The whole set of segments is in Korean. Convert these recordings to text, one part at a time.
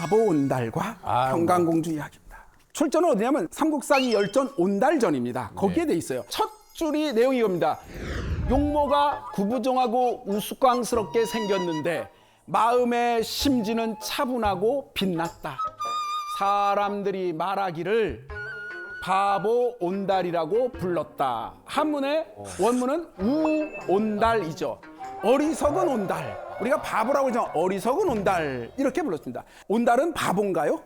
바보 온달과 평강공주 이야기입니다. 출전은 어디냐면 삼국사기 열전 온달전입니다. 거기에 돼 있어요. 첫 줄이 내용이 이겁니다. 용모가 구부정하고 우스꽝스럽게 생겼는데 마음의 심지는 차분하고 빛났다. 사람들이 말하기를 바보 온달이라고 불렀다. 한문의 원문은 우온달이죠. 어리석은 온달. 우리가 바보라고 하잖아. 어리석은 온달 이렇게 불렀습니다. 온달은 바본가요?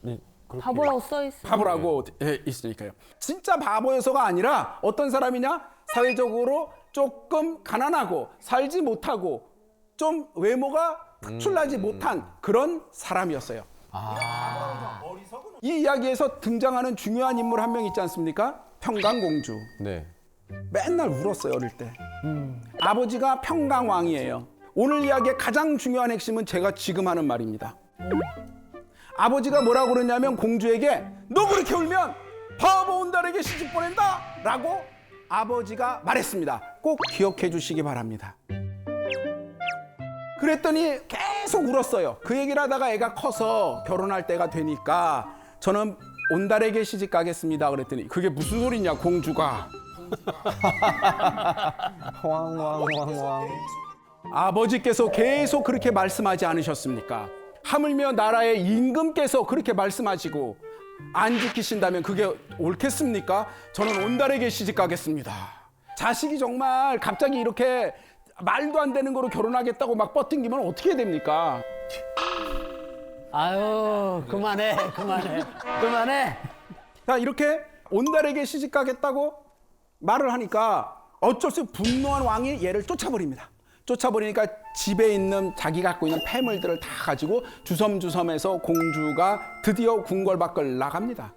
네, 바보라고 써있어. 바보라고 있으니까요. 진짜 바보여서가 아니라 어떤 사람이냐? 사회적으로 조금 가난하고 살지 못하고 좀 외모가 특출나지 못한 그런 사람이었어요. 이 이야기에서 등장하는 중요한 인물 한 명 있지 않습니까? 평강공주. 네. 맨날 울었어요, 어릴 때. 아버지가 평강왕이에요. 오늘 이야기의 가장 중요한 핵심은 제가 지금 하는 말입니다. 아버지가 뭐라고 그러냐면 공주에게 너 그렇게 울면 바보 온달에게 시집 보낸다! 라고 아버지가 말했습니다. 꼭 기억해 주시기 바랍니다. 그랬더니 계속 울었어요. 그 얘기를 하다가 애가 커서 결혼할 때가 되니까 저는 온달에게 시집 가겠습니다. 그랬더니 그게 무슨 소리냐 공주가. 황. 아버지께서 계속 그렇게 말씀하지 않으셨습니까? 하물며 나라의 임금께서 그렇게 말씀하시고 안 지키신다면 그게 옳겠습니까? 저는 온달에게 시집 가겠습니다. 자식이 정말 갑자기 이렇게 말도 안 되는 거로 결혼하겠다고 막 뻗팅기면 어떻게 됩니까? 아유, 그만해. 자, 이렇게 온달에게 시집 가겠다고 말을 하니까 어쩔 수 없이 분노한 왕이 얘를 쫓아버립니다. 쫓아버리니까 집에 있는 자기 갖고 있는 폐물들을 다 가지고 주섬주섬해서 공주가 드디어 궁궐 밖을 나갑니다.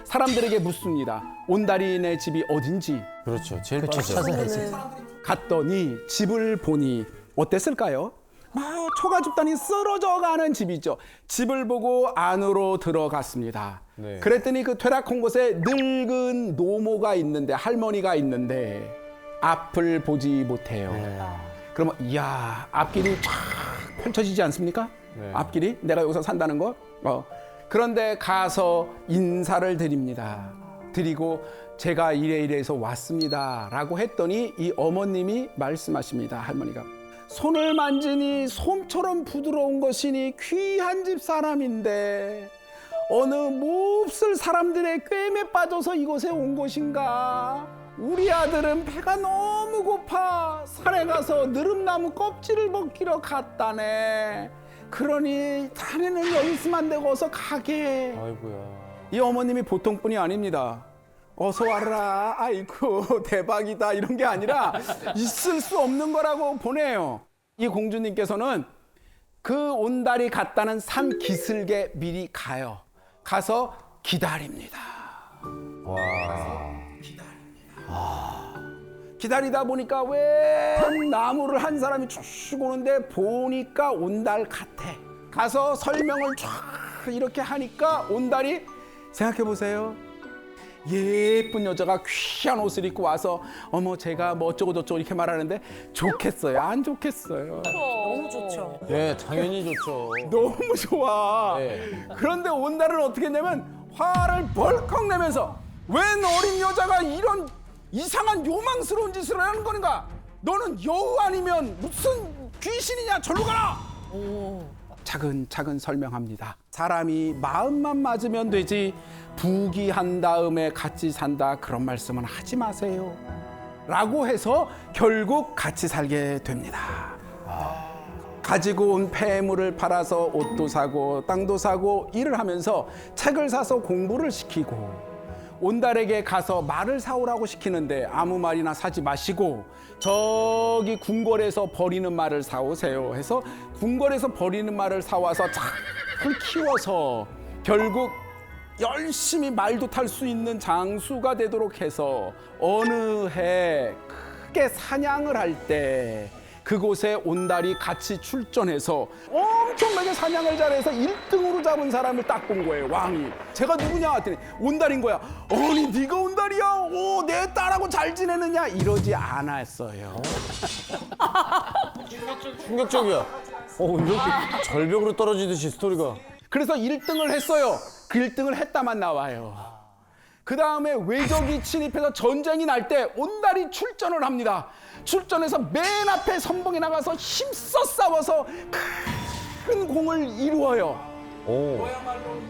사람들에게 묻습니다. 온달이네 집이 어딘지. 그렇죠. 제일 빠르죠. 갔더니 집을 보니 어땠을까요? 막 초가 집단이 쓰러져가는 집이죠. 집을 보고 안으로 들어갔습니다. 네. 그랬더니 그 퇴락한 곳에 늙은 노모가 있는데 할머니가 있는데 앞을 보지 못해요. 그러면 이야 앞길이 쫙 펼쳐지지 않습니까? 네. 앞길이 내가 여기서 산다는 거. 그런데 가서 인사를 드립니다. 드리고 제가 이래서 왔습니다 라고 했더니 이 어머님이 말씀하십니다. 할머니가 손을 만지니 솜처럼 부드러운 것이니 귀한 집 사람인데 어느 몹쓸 사람들의 꿰매 빠져서 이곳에 온 것인가. 우리 아들은 배가 너무 고파 산에 가서 느릅나무 껍질을 벗기러 갔다네. 그러니 자네는 여기 있으면 안 되고 어서 가게. 아이고야. 이 어머님이 보통 분이 아닙니다. 어서 와라. 아이고 대박이다 이런 게 아니라 있을 수 없는 거라고 보내요. 이 공주님께서는 그 온달이 갔다는 산 기슭에 미리 가요. 가서 기다립니다. 와. 기다리다 보니까 웬 나무를 한 사람이 쭉 오는데 보니까 온달 같아. 가서 설명을 쫙 이렇게 하니까 온달이 생각해 보세요. 예쁜 여자가 귀한 옷을 입고 와서 어머 제가 뭐 어쩌고 저쩌고 이렇게 말하는데 좋겠어요? 안 좋겠어요? 너무 좋죠. 네, 당연히 좋죠. 너무 좋아. 네. 그런데 온달은 어떻게 했냐면 화를 벌컥 내면서 웬 어린 여자가 이런 이상한 요망스러운 짓을 하는 거니까 너는 여우 아니면 무슨 귀신이냐 절로 가라. 차근차근 설명합니다. 사람이 마음만 맞으면 되지 부귀한 다음에 같이 산다 그런 말씀은 하지 마세요 라고 해서 결국 같이 살게 됩니다. 가지고 온 폐물을 팔아서 옷도 사고 땅도 사고 일을 하면서 책을 사서 공부를 시키고 온달에게 가서 말을 사오라고 시키는데 아무 말이나 사지 마시고 저기 궁궐에서 버리는 말을 사오세요 해서 궁궐에서 버리는 말을 사와서 잘 키워서 결국 열심히 말도 탈 수 있는 장수가 되도록 해서 어느 해 크게 사냥을 할 때 그곳에 온달이 같이 출전해서 엄청나게 사냥을 잘해서 1등으로 잡은 사람을 딱 본 거예요, 왕이. 제가 누구냐 했더니 온달인 거야. 아니 네가 온달이야? 오, 내 딸하고 잘 지내느냐? 이러지 않았어요. 충격적이야. 이렇게 절벽으로 떨어지듯이 스토리가. 그래서 1등을 했어요. 그 1등을 했다만 나와요. 그 다음에 외적이 침입해서 전쟁이 날 때 온달이 출전을 합니다. 출전해서 맨 앞에 선봉에 나가서 힘써 싸워서 큰 공을 이루어요. 오.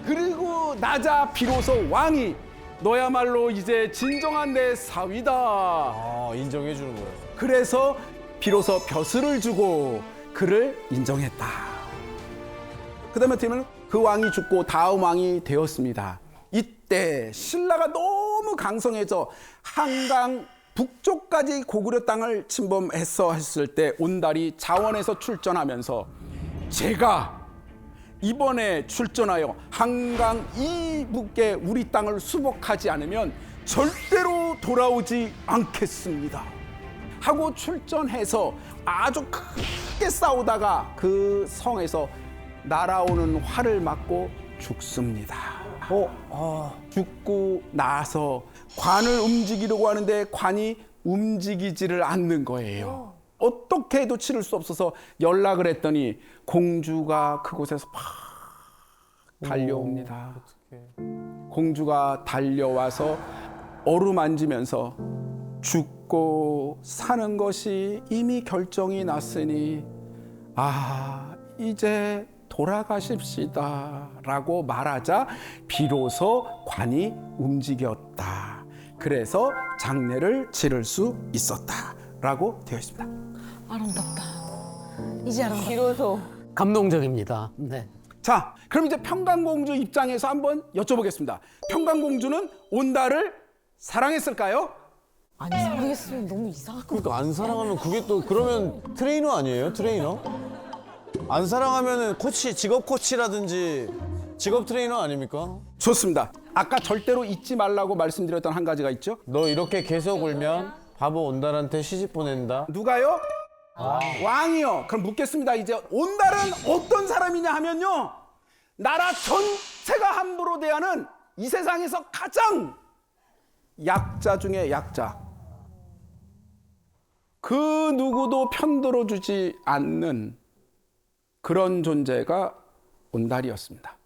그리고 나자 비로소 왕이 너야말로 이제 진정한 내 사위다. 아, 인정해 주는 거예요. 그래서 비로소 벼슬을 주고 그를 인정했다. 그 다음에 되면 그 왕이 죽고 다음 왕이 되었습니다. 이때 신라가 너무 강성해져 한강 북쪽까지 고구려 땅을 침범했어 했을 때 온달이 자원에서 출전하면서 제가 이번에 출전하여 한강 이북에 우리 땅을 수복하지 않으면 절대로 돌아오지 않겠습니다 하고 출전해서 아주 크게 싸우다가 그 성에서 날아오는 활을 맞고 죽습니다. 죽고 나서 관을 움직이려고 하는데 관이 움직이지를 않는 거예요. 어떻게 해도 치를 수 없어서 연락을 했더니 공주가 그곳에서 막 달려옵니다. 공주가 달려와서 어루만지면서 죽고 사는 것이 이미 결정이 났으니 이제 돌아가십시다 라고 말하자 비로소 관이 움직였다. 그래서 장례를 치를 수 있었다 라고 되어 있습니다. 아름답다. 이제 아름답다. 비로소. 감동적입니다. 네. 자, 그럼 이제 평강공주 입장에서 한번 여쭤보겠습니다. 평강공주는 온달을 사랑했을까요? 아니 사랑했으면 너무 이상할 것 그러니까 안 사랑하면 그게 또 그러면 트레이너 아니에요? 트레이너? 안 사랑하면은 코치, 직업 코치라든지 직업 트레이너 아닙니까? 좋습니다. 아까 절대로 잊지 말라고 말씀드렸던 한 가지가 있죠. 너 이렇게 계속 울면 바보 온달한테 시집 보낸다. 누가요? 왕이요. 그럼 묻겠습니다. 이제 온달은 어떤 사람이냐 하면요. 나라 전체가 함부로 대하는 이 세상에서 가장 약자 중에 약자. 그 누구도 편들어주지 않는 그런 존재가 온달이었습니다.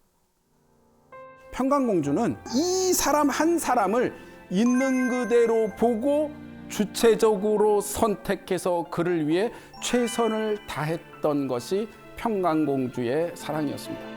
평강공주는 이 사람 한 사람을 있는 그대로 보고 주체적으로 선택해서 그를 위해 최선을 다했던 것이 평강공주의 사랑이었습니다.